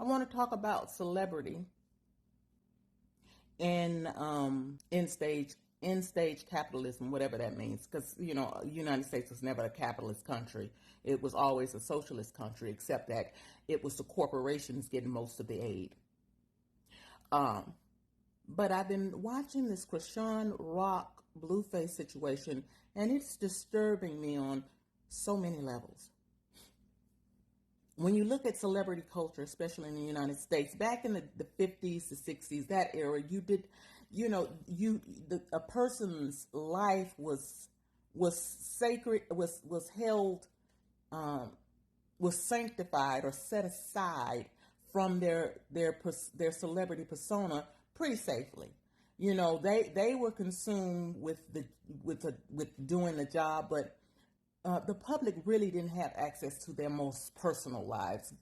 I want to talk about celebrity in stage capitalism, whatever that means. Because United States was never a capitalist country; it was always a socialist country, except that it was the corporations getting most of the aid. Um, but I've been watching this Chrisean Rock Blueface situation, and it's disturbing me on so many levels. When you look at celebrity culture, especially in the United States, back in the 50s, the 60s, that era, a person's life was sacred, was held, was sanctified or set aside from their celebrity persona pretty safely. They were consumed with doing the job, but the public really didn't have access to their most personal lives.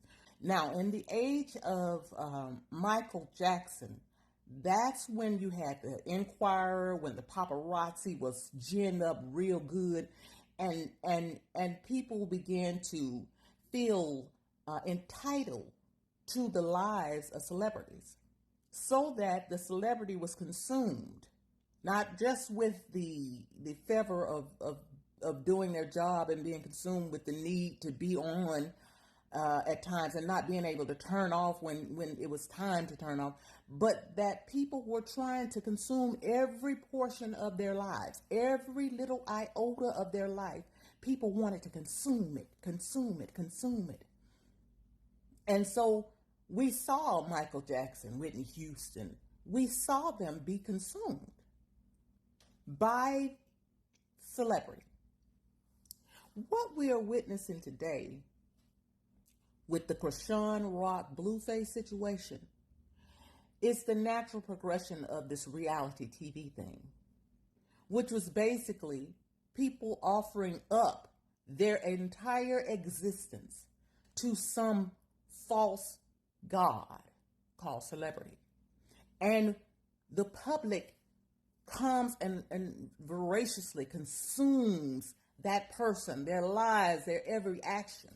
Now, in the age of Michael Jackson, that's when you had the Inquirer, when the paparazzi was ginned up real good, and people began to feel entitled to the lives of celebrities, so that the celebrity was consumed, not just with the fervor of doing their job and being consumed with the need to be on at times and not being able to turn off when it was time to turn off, but that people were trying to consume every portion of their lives, every little iota of their life. People wanted to consume it, consume it, consume it. And so we saw Michael Jackson, Whitney Houston, we saw them be consumed by celebrity. What we are witnessing today with the Chrisean Rock Blueface situation is the natural progression of this reality TV thing, which was basically people offering up their entire existence to some false god called celebrity. And the public comes and voraciously consumes that person, their lives, their every action.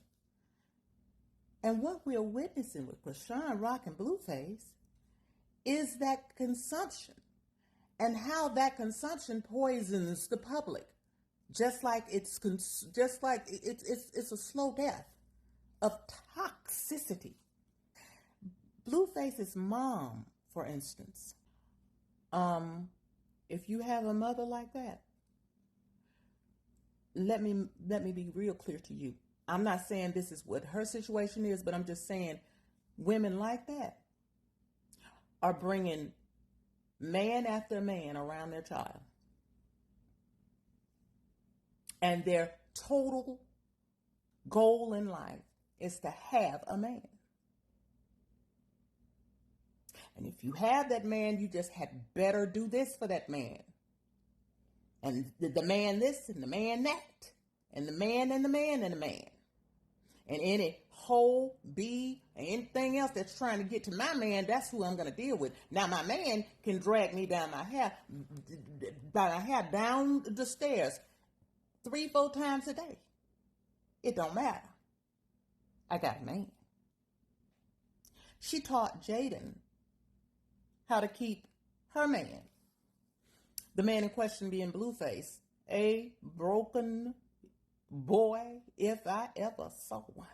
And what we're witnessing with Chrisean Rock and Blueface is that consumption, and how that consumption poisons the public, just like it's a slow death of toxicity. Blueface's mom, for instance, if you have a mother like that, let me be real clear to you. I'm not saying this is what her situation is, but I'm just saying women like that are bringing man after man around their child. And their total goal in life is to have a man. And if you have that man, you just had better do this for that man. And the man this and the man that. And the man and the man and the man. And any hoe, bee, and anything else that's trying to get to my man, that's who I'm going to deal with. Now, my man can drag me down my hair down the stairs 3-4 times a day. It don't matter. I got a man. She taught Jaden how to keep her man. The man in question being Blueface, a broken boy, if I ever saw one.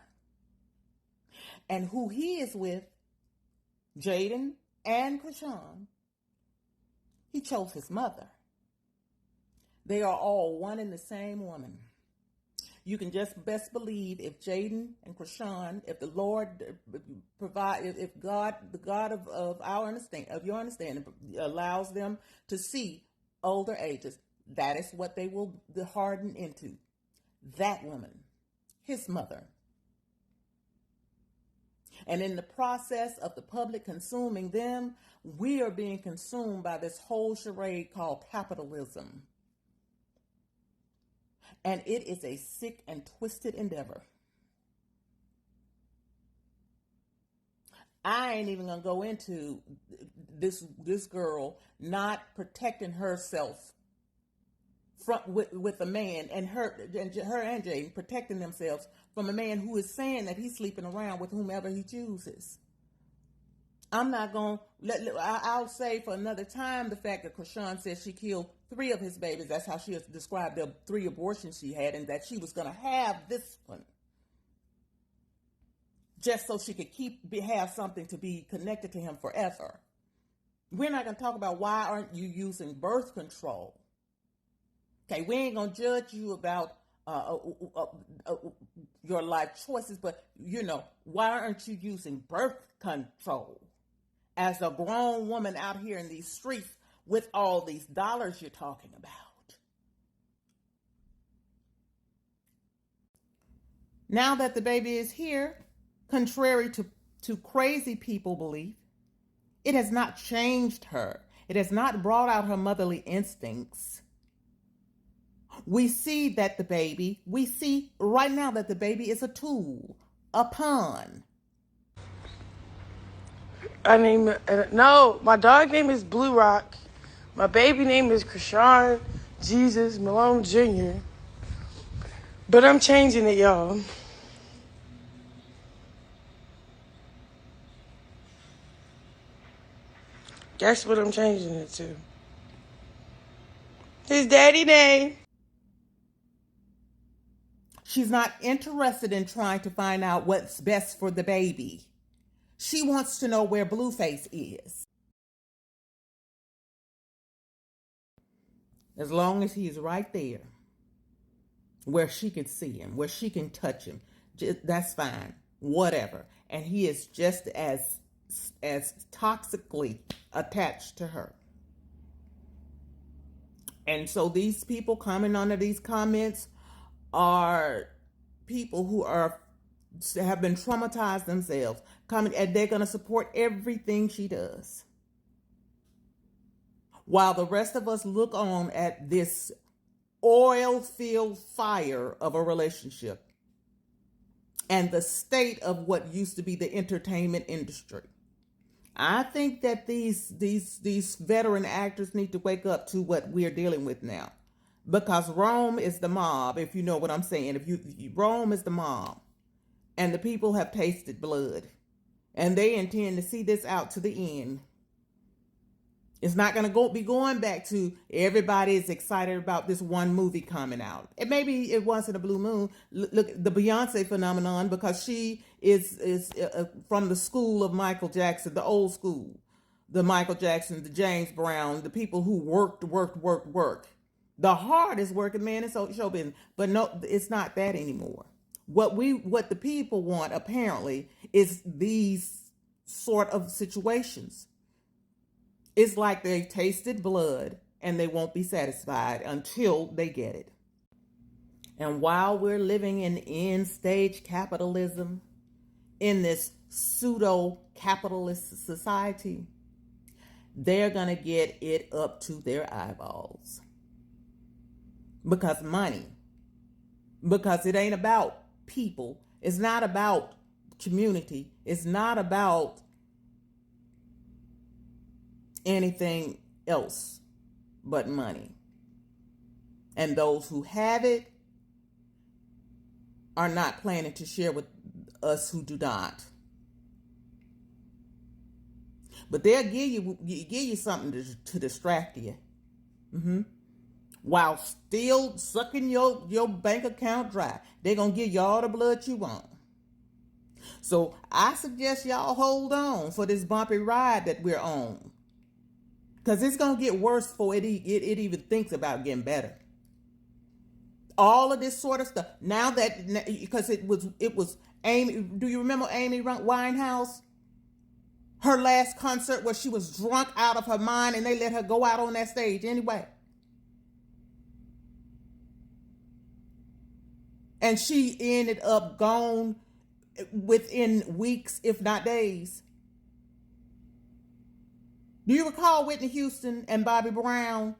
And who he is with, Jaden and Chrisean, he chose his mother. They are all one and the same woman. You can just best believe if Jaden and Chrisean, if the Lord provide, if God, the God of our understanding, of your understanding, allows them to see older ages, that is what they will harden into. That woman, his mother. And in the process of the public consuming them, we are being consumed by this whole charade called capitalism. And it is a sick and twisted endeavor. I ain't even gonna go into this girl not protecting herself with a man, and her and Jaden protecting themselves from a man who is saying that he's sleeping around with whomever he chooses. I'm not going to I'll say for another time the fact that Chrisean said she killed 3 of his babies. That's how she has described the 3 abortions she had, and that she was going to have this one just so she could have something to be connected to him forever. We're not going to talk about why aren't you using birth control. Okay, we ain't going to judge you about your life choices, but why aren't you using birth control? As a grown woman out here in these streets with all these dollars you're talking about. Now that the baby is here, contrary to crazy people belief, it has not changed her. It has not brought out her motherly instincts. We see right now that the baby is a tool, a pawn. No, my dog name is Blue Rock. My baby name is Chrisean Jesus Malone Jr. But I'm changing it, y'all. Guess what I'm changing it to? His daddy name. She's not interested in trying to find out what's best for the baby. She wants to know where Blueface is. As long as he's right there, where she can see him, where she can touch him, that's fine, whatever. And he is just as toxically attached to her. And so these people commenting under these comments are people who have been traumatized themselves, and they're going to support everything she does, while the rest of us look on at this oil-filled fire of a relationship and the state of what used to be the entertainment industry. I think that these veteran actors need to wake up to what we're dealing with now, because Rome is the mob. If you know what I'm saying, Rome is the mob, and the people have tasted blood, and they intend to see this out to the end. It's not going to be going back to everybody is excited about this one movie coming out. And maybe it once in a blue moon. Look, the Beyonce phenomenon, because she is from the school of Michael Jackson, the old school, the Michael Jackson, the James Brown, the people who worked. The hardest working man in show business. But no, it's not that anymore. What the people want apparently is these sort of situations. It's like they've tasted blood and they won't be satisfied until they get it. And while we're living in end stage capitalism, in this pseudo capitalist society, they're going to get it up to their eyeballs. Because money. Because it ain't about people. It's not about community. It's not about anything else but money. And those who have it are not planning to share with us who do not. But they'll give you something to distract you. While still sucking your bank account dry. They're going to give you all the blood you want. So I suggest y'all hold on for this bumpy ride that we're on. Because it's going to get worse before it even thinks about getting better. All of this sort of stuff. Now that, because it was Amy, do you remember Amy Winehouse? Her last concert where she was drunk out of her mind and they let her go out on that stage anyway. And she ended up gone within weeks, if not days. Do you recall Whitney Houston and Bobby Brown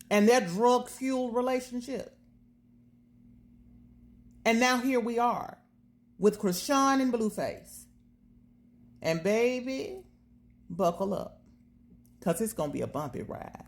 and their drug-fueled relationship? And now here we are with Chrisean and Blueface. And baby, buckle up, because it's going to be a bumpy ride.